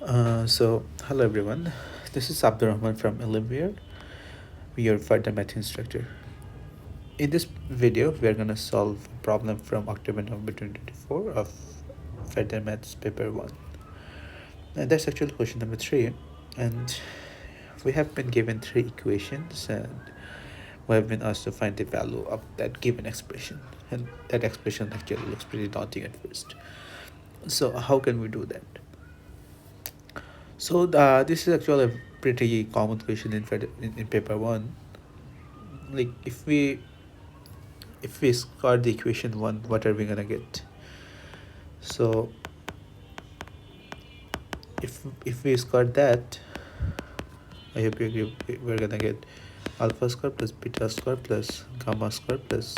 Hello everyone. This is Abdur Rahman from Elevare, your further math instructor. In this video, we are going to solve a problem from October November 2024 of further maths paper 1. And that's actually question number 3. And we have been given 3 equations and we have been asked to find the value of that given expression. And that expression actually looks pretty daunting at first. So how can we do that? This is actually a pretty common question in paper 1. Like if we square the equation 1, what are we gonna get? So if we square that, I hope you agree, we're gonna get alpha square plus beta square plus gamma square plus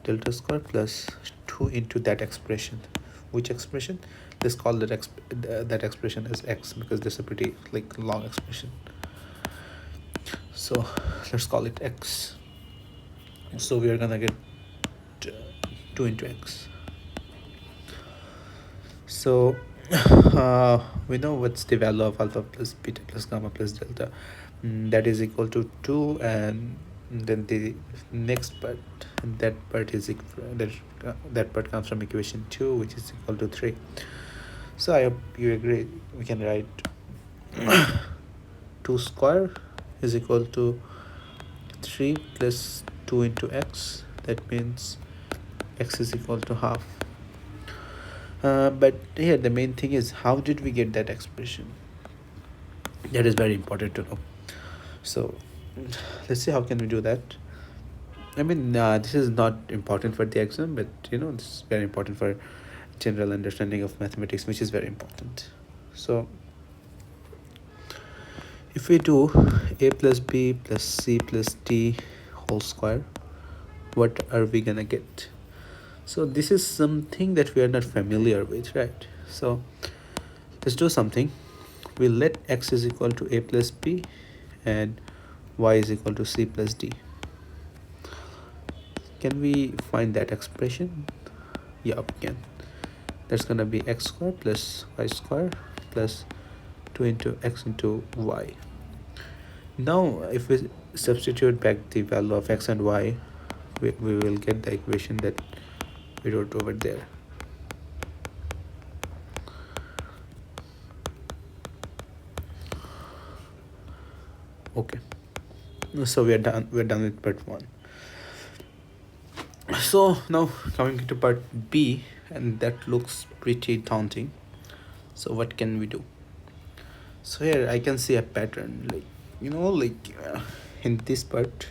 delta square plus 2 into that expression. Which expression? Let's call that expression as x, because this is a pretty long expression. So let's call it x. So we are gonna get 2 into x. So we know what's the value of alpha plus beta plus gamma plus delta. That is equal to 2, and then the next part, that part comes from equation 2, which is equal to 3. So I hope you agree. We can write 2 square is equal to 3 plus 2 into x. That means x is equal to half. But here the main thing is, how did we get that expression? That is very important to know. So let's see how can we do that. I mean, this is not important for the exam, but this is very important for general understanding of mathematics, which is very important. So if we do a plus b plus c plus d whole square, what are we gonna get? So this is something that we are not familiar with, right? So let's do something. We'll let x is equal to a plus b and y is equal to c plus d. Can we find that expression? Yeah, we can. That's gonna be x square plus y square plus 2 into x into y. Now if we substitute back the value of x and y, we will get the equation that we wrote over there. Okay, so we're done with part 1. So now coming to part B, and that looks pretty daunting. So what can we do? So here I can see a pattern, in this part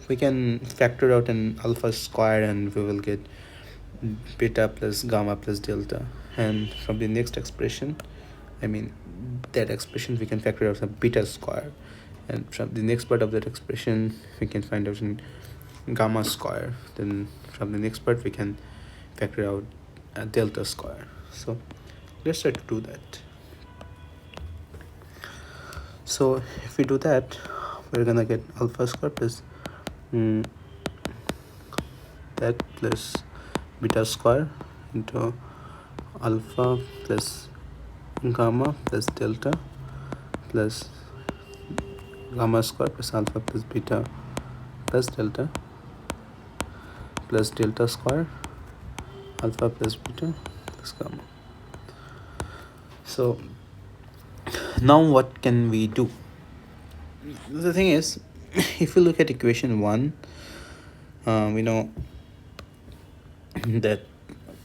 we can factor out an alpha square and we will get beta plus gamma plus delta, and from the next expression, I mean that expression, we can factor out a beta square, and from the next part of that expression we can find out an gamma square. Then from the next part we can factor out a delta square. So let's try to do that. So if we do that, we're gonna get alpha square plus that plus beta square into alpha plus gamma plus delta plus gamma square plus alpha plus beta plus delta plus delta square alpha plus beta plus gamma. So now what can we do? The thing is, if you look at equation 1, we know that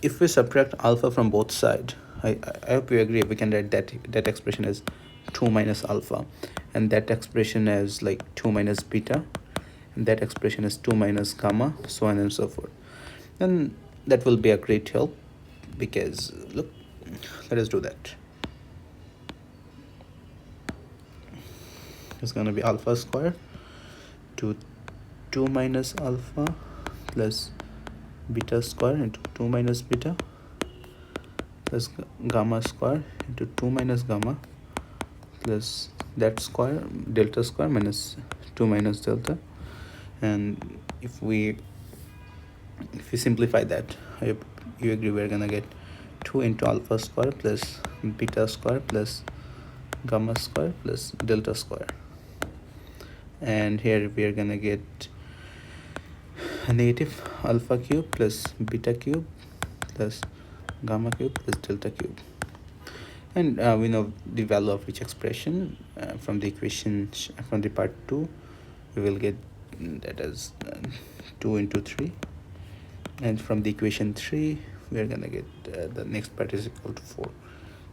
if we subtract alpha from both sides, I hope you agree, we can write that expression as 2 minus alpha, and that expression as 2 minus beta, and that expression is 2 minus gamma, so on and so forth. And that will be a great help, because look, let us do that. It's going to be alpha square to 2 minus alpha plus beta square into 2 minus beta plus gamma square into 2 minus gamma plus that square delta square minus 2 minus delta. And if we simplify that, I hope you agree, we're gonna get 2 into alpha square plus beta square plus gamma square plus delta square. And here we are gonna get a negative alpha cube plus beta cube plus gamma cube plus delta cube. And we know the value of each expression from the equation. From the part 2 we will get that as 2 into 3, and from the equation 3 we are gonna get the next part is equal to 4.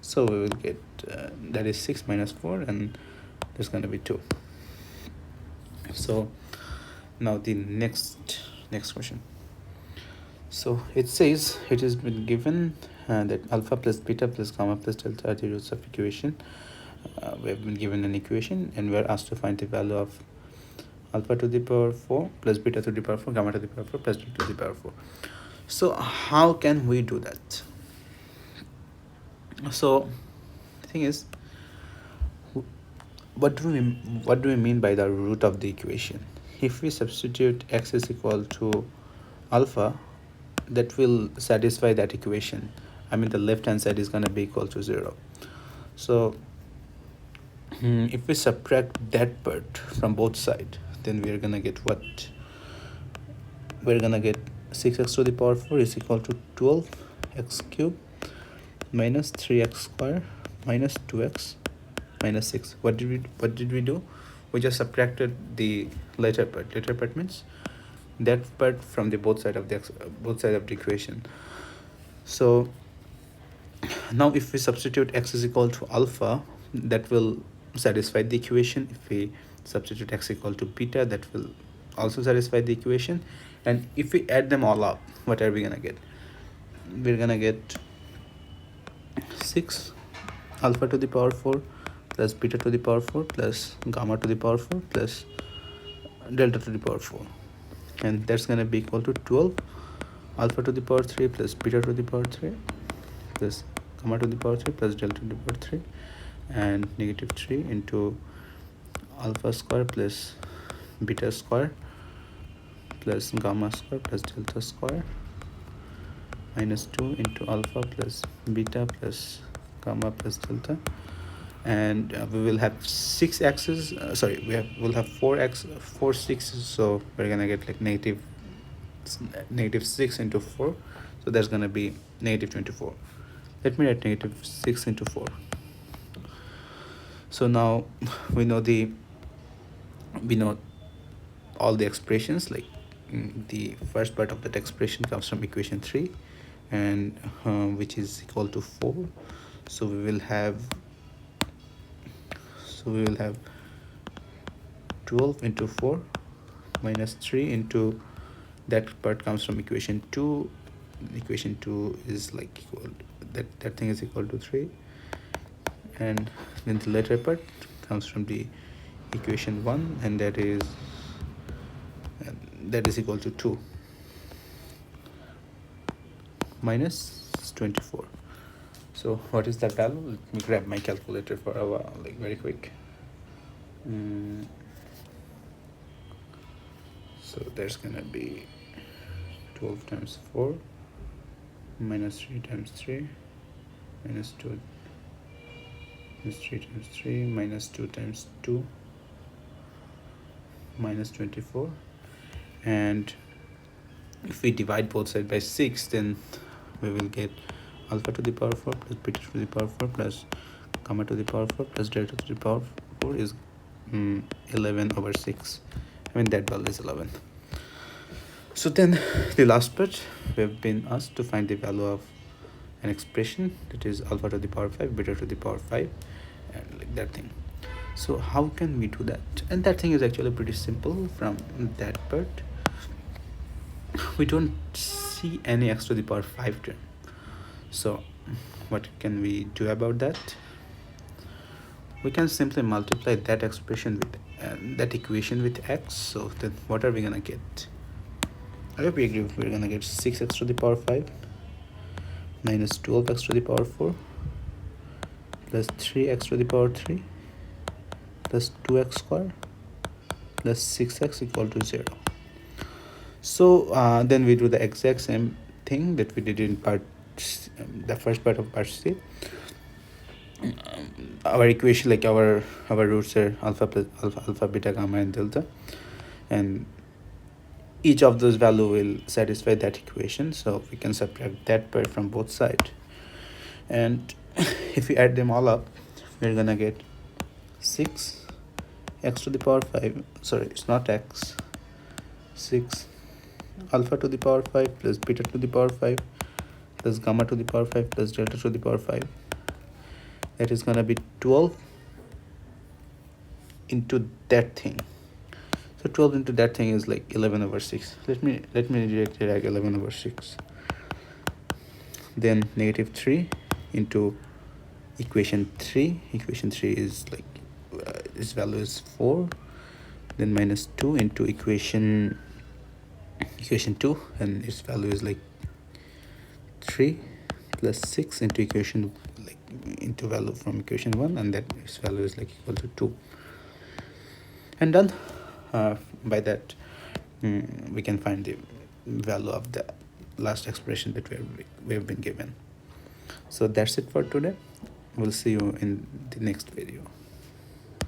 So we will get that is 6 minus 4, and there's gonna be 2. So now the next question. So it says it has been given that alpha plus beta plus gamma plus delta are the roots of equation. We have been given an equation, and we are asked to find the value of alpha to the power 4 plus beta to the power 4 gamma to the power 4 plus delta to the power 4. So how can we do that? So the thing is, what do we mean by the root of the equation? If we substitute x is equal to alpha, that will satisfy that equation. I mean, the left hand side is going to be equal to 0. So if we subtract that part from both sides, then we are going to get what? We're going to get 6x to the power 4 is equal to 12x cubed minus 3x square minus 2x minus 6. What did we do? We just subtracted the later part. Later part means that part from the both side of the equation. So now if we substitute x is equal to alpha, that will satisfy the equation. If we substitute x equal to beta, that will also satisfy the equation. And if we add them all up, what are we gonna get? We're gonna get 6 alpha to the power 4 plus beta to the power 4 plus gamma to the power 4 plus delta to the power 4, and that's going to be equal to 12 alpha to the power 3 plus beta to the power 3 plus gamma to the power 3 plus delta to the power 3, and negative 3 into alpha square plus beta square plus gamma square plus delta square minus 2 into alpha plus beta plus gamma plus delta. And we will have 6 x's, we'll have 4 sixes, so we're gonna get like negative 6 into 4, so that's gonna be negative 24. Let me write negative 6 into 4. So now we know all the expressions. Like the first part of that expression comes from equation 3, and which is equal to 4. So we will have 12 into 4 minus 3 into that part comes from equation 2. Equation 2 is like equal, that thing is equal to 3, and then the later part comes from the equation 1, and that is equal to 2 minus 24. So what is that value? Let me grab my calculator for a while, like very quick. So there's gonna be 12 times 4 minus 3 times 3 minus 2 minus 3 times 3 minus 2 times 2 minus 24. And if we divide both sides by 6, then we will get alpha to the power 4 plus beta to the power 4 plus gamma to the power 4 plus delta to the power 4 is 11 over 6. I mean, that value is 11. So then the last part, we have been asked to find the value of an expression, that is alpha to the power 5 beta to the power 5, and like that thing. So how can we do that? And that thing is actually pretty simple. From that part, we don't see any x to the power 5 term. So what can we do about that? We can simply multiply that expression with that equation with x. So then what are we gonna get? I hope we agree. We're gonna get 6x to the power 5 minus 12x to the power 4 plus 3x to the power 3 plus 2x square plus 6x equal to 0. So then we do the exact same thing that we did in part the first part of part C. our equation, like our roots are alpha, beta, gamma, and delta, and each of those value will satisfy that equation, so we can subtract that part from both sides. And if we add them all up, we're gonna get 6 x to the power 5, sorry, it's not x, 6 alpha to the power 5 plus beta to the power 5 plus gamma to the power 5 plus delta to the power 5. That is gonna be 12 into that thing. So 12 into that thing is like 11 over 6. Let me directly write 11 over 6. Then negative 3 into equation 3. Equation 3 is like its value is 4. Then minus 2 into equation 2, and its value is like 3, plus 6 into equation, like into value from equation 1, and that its value is like equal to 2. And done. By that, we can find the value of the last expression that we have been given. So that's it for today. We'll see you in the next video.